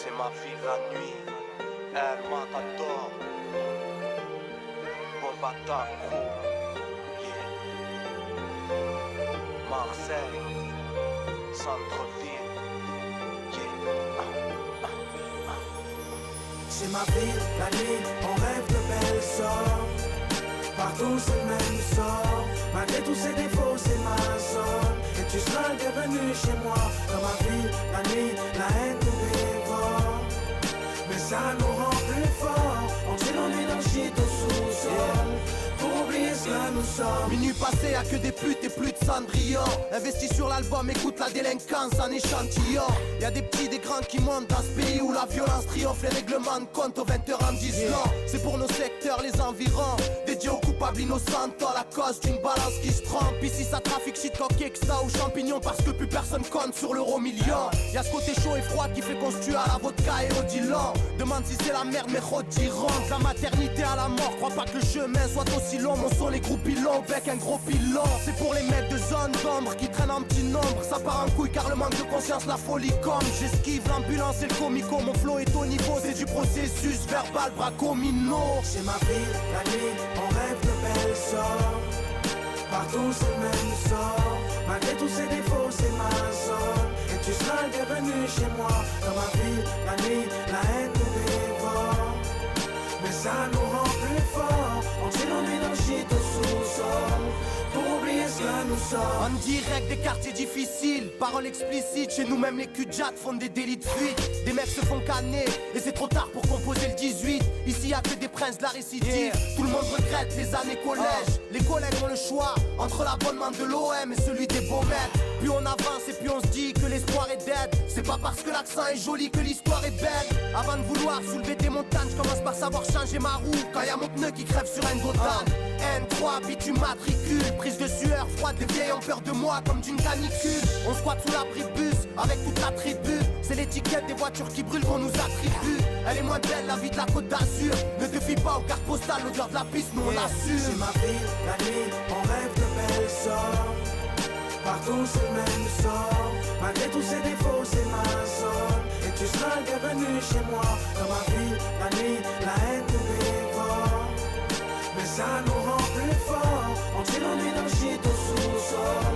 C'est ma vie la nuit, El Matador, Bombataco, yeah. Marseille, centre-ville, yeah. C'est ma ville, la nuit, on rêve de belles sorts. Partout c'est le même sort. Malgré tous ces défauts c'est ma zone. Et tu seras le bienvenu chez moi. Dans ma ville, la nuit, la haine nous dévore. Mais ça nous rend plus forts. On tire l'ennui dans le shit au sous-sol. Pour oublier ce que nous sommes. Minuit passé, y'a que des putes et plus de Cendrillon. Investi sur l'album, écoute la délinquance en échantillon. Y'a des petits, des grands qui montent dans ce pays où la violence triomphe, les règlements de compte aux 20h en 10 ans. C'est pour nos secteurs, les environs, dédiés aux coupables innocents, à la cause d'une balance qui se trompe. Ici ça trafique shit coque, extra ou champignons, parce que plus personne compte sur l'euro million. Y'a ce côté chaud et froid qui fait qu'on se tue à la vodka et au Dylan. Demande si c'est la merde, mais rediront de la maternité à la mort, crois pas que le chemin soit aussi long. Mon son les groupes pilons, bec un gros pilon. C'est pour les mecs de zone d'ombre qui traînent en petit nombre. Ça part en couille car le manque de conscience, la folie comme. J'esquive l'ambulance et le comico, mon flow est au niveau. C'est du processus verbal, bracomino. C'est ma ville, la nuit, on rêve de belles sorts. Partout c'est le même sort. Malgré tous ces défauts c'est ma zone. Et tu seras le bienvenu chez moi. Dans ma ville, la nuit, la haine nous dévore. Mais ça nous rend plus forts. On tire l'ennui dans le shit au sous-sol. Pour oublier ce que nous sommes. En direct des quartiers difficiles, paroles explicites. Chez nous même les cul-de-jatte font des délits de fuite. Des mecs se font canner et c'est trop tard pour composer le 18. Ici y'a que des princes de la récidive. Tout le monde regrette les années collège. Les collègues ont le choix entre l'abonnement de l'OM et celui des beaux mecs. Plus on avance et plus on se dit que l'espoir est dead. C'est pas parce que l'accent est joli que l'histoire est belle. Avant de vouloir soulever des montagnes, je commence par savoir changer ma roue. Quand y'a mon pneu qui crève sur un Gotham. N3, bitume matricule. Prise de sueur froide, les vieilles ont peur de moi comme d'une canicule. On squatte sous l'abribus avec toute la tribu. C'est l'étiquette des voitures qui brûlent qu'on nous attribue. Elle est moins belle la vie de la Côte d'Azur. Ne te fie pas aux cartes postales, l'odeur de la piste, nous on assure. C'est ma ville, la nuit, on rêve de belles sorts. Partout c'est le même sort. Malgré tous ces défauts c'est ma zone. Et tu seras le bienvenu chez moi. Dans ma ville, la nuit, la haine nous dévore. Mais ça nous rend plus forts. On tire l'ennui dans le shit au sous-sol.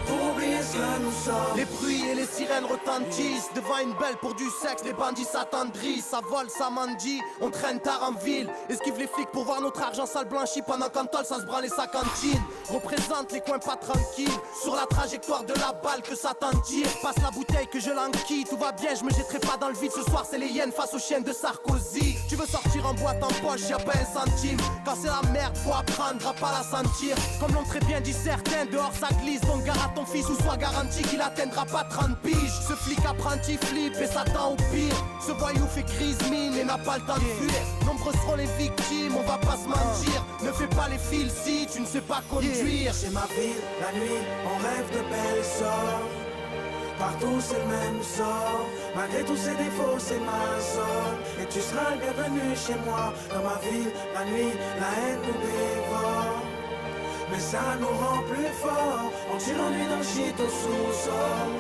Pour oublier ce que nous sommes. Les bruits et les sirènes retentissent. Devant une belle pour du sexe, les bandits s'attendrissent. Ça vole, ça mendie, on traîne tard en ville. Esquive les flics pour voir notre argent sale blanchi. Pendant qu'en tôle ça se branle et sa cantine. Représente les coins pas tranquilles. Sur la trajectoire de la balle que ça t'en tire. Passe la bouteille que je l'enquille. Tout va bien, je me jetterai pas dans le vide. Ce soir c'est les hyènes face aux chiens de Sarkozy. Tu veux sortir en boîte en poche, y'a pas un centime. Quand c'est la merde, faut apprendre à pas la sentir. Comme l'ont très bien dit certains, dehors ça glisse. Donc gare à ton fils ou sois garanti qu'il atteindra pas 30 piges. Ce flic apprenti flippe et s'attend au pire. Ce voyou fait crise mine et n'a pas le temps de fuir. Nombreux seront les victimes, on va pas se mentir. Ne fais pas les fils si tu ne sais pas conduire. C'est ma ville, la nuit, on rêve de belles sorts. Partout c'est le même sort. Malgré tous ces défauts c'est ma zone. Et tu seras le bienvenu chez moi. Dans ma ville, la nuit, la haine nous dévore. Mais ça nous rend plus forts. On tire l'ennui dans le shit au sous-sol.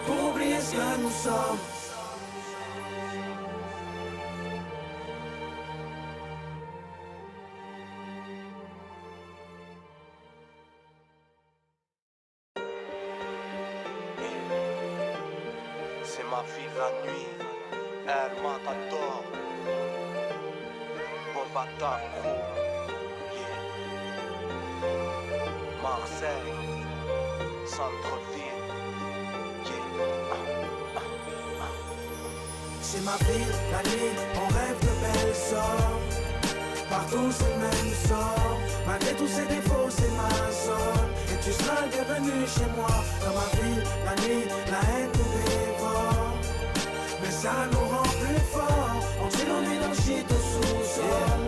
Pour oublier ce que nous sommes. C'est ma vie la nuit, El Matador, Bombataco, yeah. Marseille, centre-ville, yeah. C'est ma ville, la nuit, on rêve de belles sorts. Partout c'est le même sort. Malgré tous ces défauts c'est ma zone. Et tu seras le bienvenu chez moi. Dans ma ville, la nuit, la haine nous dévore. Mais ça nous rend plus forts. On tire l'ennui dans le shit au sous-sol.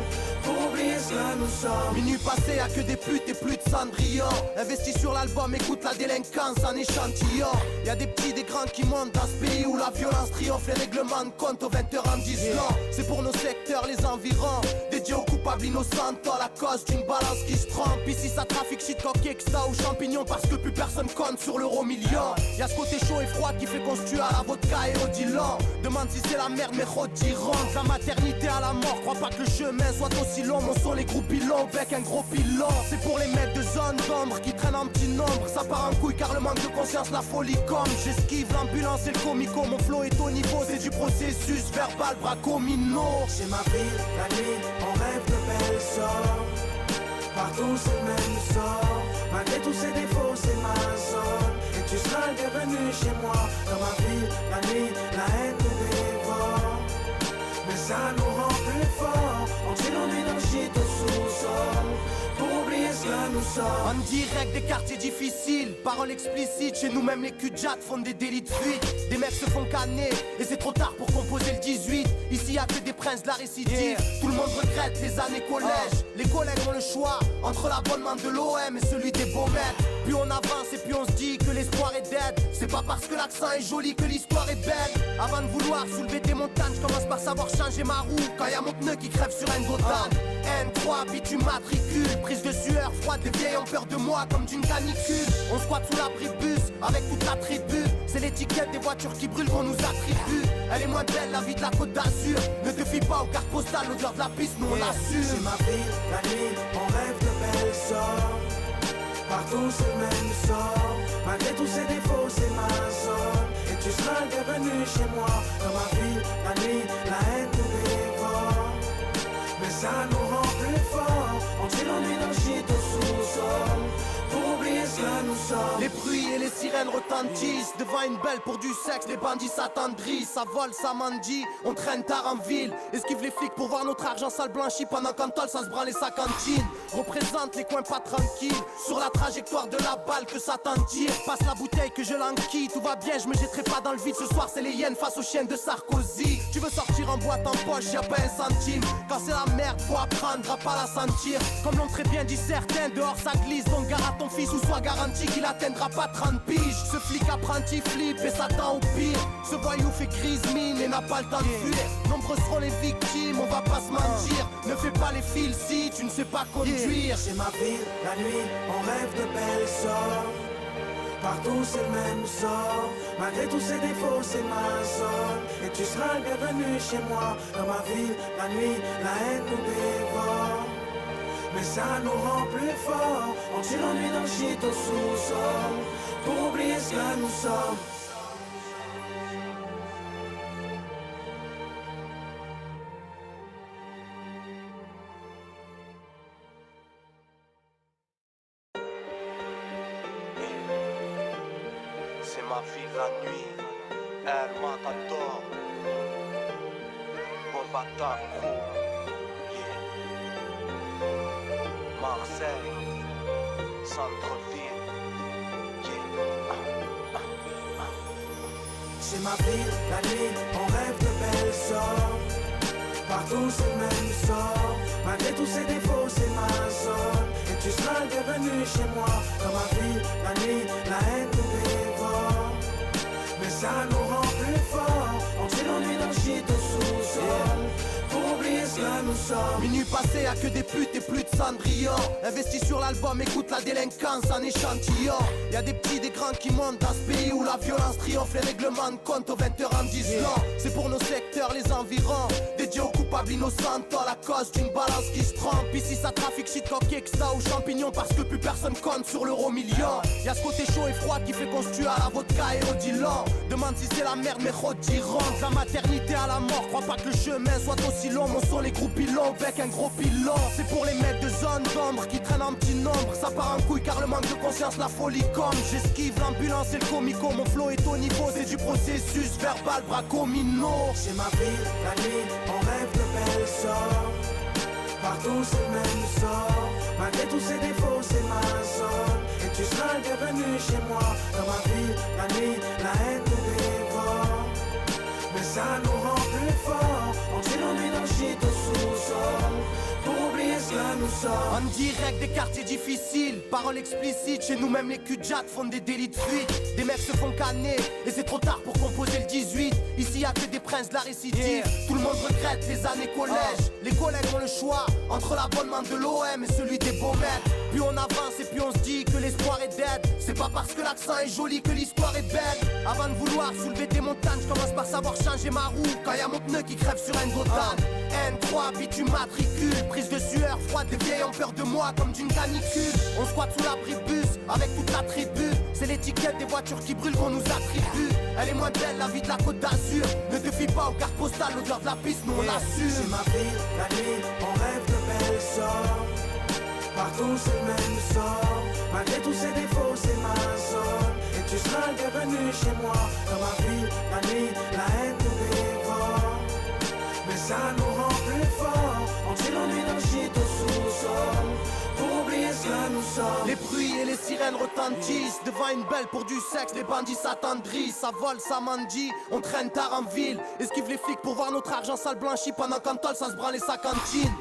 Pour oublier ce que nous sommes. Minuit passé, y'a que des putes et plus de Cendrillon. Investi sur l'album, écoute la délinquance en échantillon. Y'a des petits, des grands qui montent dans ce pays où la violence triomphe, les règlements de compte aux 20h en 10 ans. C'est pour nos secteurs, les environs, des dédié aux coupables innocents à la cause d'une balance qui se trompe. Ici ça trafique shit coquille, extra ou champignons parce que plus personne compte sur l'euro million. Y'a ce côté chaud et froid qui fait qu'on se tue à la vodka et au Dylan. Demande si c'est la merde mais retirant de la maternité à la mort. Crois pas que le chemin soit aussi long. Mon son les gros pilons avec un gros pilon. C'est pour les mecs de zone d'ombre qui traînent en petit nombre. Ça part en couille car le manque de conscience la folie comme. J'esquive l'ambulance et le comico. Mon flow est au niveau, c'est du processus verbal bracomino. C'est ma ville, la nuit, on rêve de belles sorts. Partout c'est le même sort. Malgré tous ces défauts c'est ma zone. Et tu seras le bienvenu chez moi. Dans ma ville, la nuit, la haine nous dévore. Mais ça nous rend plus forts. On tire nos nuits dans le shit au sous-sol pour oublier ce que nous sommes. En direct des quartiers difficiles, paroles explicites. Chez nous même les cul-de-jatte font des délits de fuite. Des mecs se font canner et c'est trop tard pour composer le 18. Ici y'a que des princes de la récidive. Tout le monde regrette les années collège. Les collègues ont le choix entre l'abonnement de l'OM et celui des beaux mecs. Plus on avance et puis on se dit que l'espoir est dead. C'est pas parce que l'accent est joli que l'histoire est belle. Avant de vouloir soulever des montagnes, je commence par savoir changer ma roue. Quand y'a mon pneu qui crève sur un Gotham. N3, bitume matricule. Prise de sueur froide, les vieilles ont peur de moi comme d'une canicule. On squatte sous l'abribus avec toute la tribu. C'est l'étiquette des voitures qui brûlent qu'on nous attribue. Elle est moins belle la vie de la Côte d'Azur. Ne te fie pas aux cartes postales, l'odeur de la piste, nous on l'assume. C'est ma ville, la nuit, on rêve de belles sorts. Partout c'est le même sort. Malgré tous ces défauts c'est ma zone. Et tu seras le bienvenu chez moi. Dans ma ville, la nuit, la haine nous dévore. Mais ça nous rend plus forts. On tire nos nuits dans le shit au sous-sol pour oublier ce que nous sommes. Les bruits et les sirènes retentissent. Devant une belle pour du sexe, les bandits s'attendrissent. Ça vole, ça mendie, on traîne tard en ville. Esquive les flics pour voir notre argent sale blanchi. Pendant qu'en tôle ça se branle et sa cantine. Représente les coins pas tranquilles. Sur la trajectoire de la balle que ça t'en tire. Passe la bouteille que je l'enquille. Tout va bien, je me jetterai pas dans le vide. Ce soir c'est les hyènes face aux chiennes de Sarkozy. Tu veux sortir en boîte en poche, y'a pas un centime. Quand c'est la merde, faut apprendre à pas la sentir. Comme l'ont très bien dit certains, dehors ça glisse. Donc gare à ton fils ou sois garanti qu'il atteindra pas 30 piges. Ce flic apprenti flippe et s'attend au pire. Ce voyou fait grise mine et n'a pas le temps de fuir. Nombreux seront les victimes, on va pas se mentir. Ne fais pas les fils si tu ne sais pas conduire. C'est ma ville, la nuit, on rêve de belles sorts. Partout c'est le même sort. Malgré tous ces défauts c'est ma zone. Et tu seras le bienvenu chez moi. Dans ma ville, la nuit, la haine nous dévore. Mais ça nous rend plus forts. On tire nos nuits dans le shit au sous-sol pour oublier ce que nous sommes. C'est ma vie la nuit, El Matador, Bombata Crew, yeah. Marseille, centre-ville, yeah. C'est ma ville, la nuit, on rêve de belles sorts. Partout c'est le même sort. Malgré tous ces défauts c'est ma zone. Et tu seras le bienvenu chez moi. Dans ma ville, la nuit, la haine nous dévore. Mais ça nous rend plus forts. On tire nos nuits dans le shit au sous-sol pour oublier ce que nous sommes. Minuit passé, y'a que des putes et plus de cendrillon. Investis sur l'album, écoute la délinquance en échantillon. Y'a des petits, des grands qui montent dans ce pays où la violence triomphe, les règlements de compte aux 20h en 10 ans. C'est pour nos secteurs, les environs, dédiés aux coupables innocents à la cause d'une balance qui se trompe. Ici ça trafique shit coquille, extra ou champignons parce que plus personne compte sur l'euro million. Y'a ce côté chaud et froid qui fait qu'on se tue à la vodka et au Dylan. Demande si c'est la merde mais retirant de la maternité à la mort. Crois pas que le chemin soit aussi long. Mon son les gros pilons avec un gros pilon. C'est pour les mecs de zone d'ombre qui traînent en petit nombre. Ça part en couille car le manque de conscience la folie comme. J'esquive l'ambulance et le comico. Mon flow est au niveau, c'est du processus verbal bracomino. C'est ma ville, la nuit, on rêve de belles sorts. Partout c'est le même sort. Malgré tous ces défauts c'est ma zone. Et tu seras le bienvenu chez moi. Dans ma ville, la nuit, la haine nous dévore. Mais ça nous rend plus forts. On tire nos nuits dans le shit au sous-sol pour oublier ce que nous sommes. En direct des quartiers difficiles, paroles explicites. Chez nous même les cul-de-jatte font des délits de fuite. Des mecs se font canner et c'est trop tard pour composer le 18. Ici y'a que des princes de la récidive. Tout le monde monde regrette les années collège. Les collègues ont le choix entre l'abonnement de l'OM et celui des beaux mecs. Puis on avance et puis on se dit que l'espoir est dead. C'est pas parce que l'accent est joli que l'histoire est belle. Avant de vouloir soulever des montagnes, je commence par savoir changer ma roue. Quand y'a mon pneu qui crève sur un Gotham. N3, bitume matricule. Prise de sueur froide, les vieilles ont peur de moi comme d'une canicule. On squatte sous l'abribus avec toute la tribu. C'est l'étiquette des voitures qui brûlent qu'on nous attribue. Elle est moins belle la vie de la Côte d'Azur. Ne te fie pas aux cartes postales, l'odeur de la piste, nous on l'assume. C'est ma ville, la nuit, on rêve de belles sorts. Partout c'est le même sort. Malgré tous ses défauts c'est ma zone. Et tu seras le bienvenu chez moi. Dans ma ville, la nuit, la haine nous dévore. Mais ça nous rend plus forts. On tire nos énergies au sous-sol pour oublier ce que nous sommes. Les bruits et les sirènes retentissent. Devant une belle pour du sexe, les bandits s'attendrissent. Ça vole, ça mendie, on traîne tard en ville. Esquive les flics pour voir notre argent sale blanchi. Pendant qu'en tôle ça se branle et sa cantine.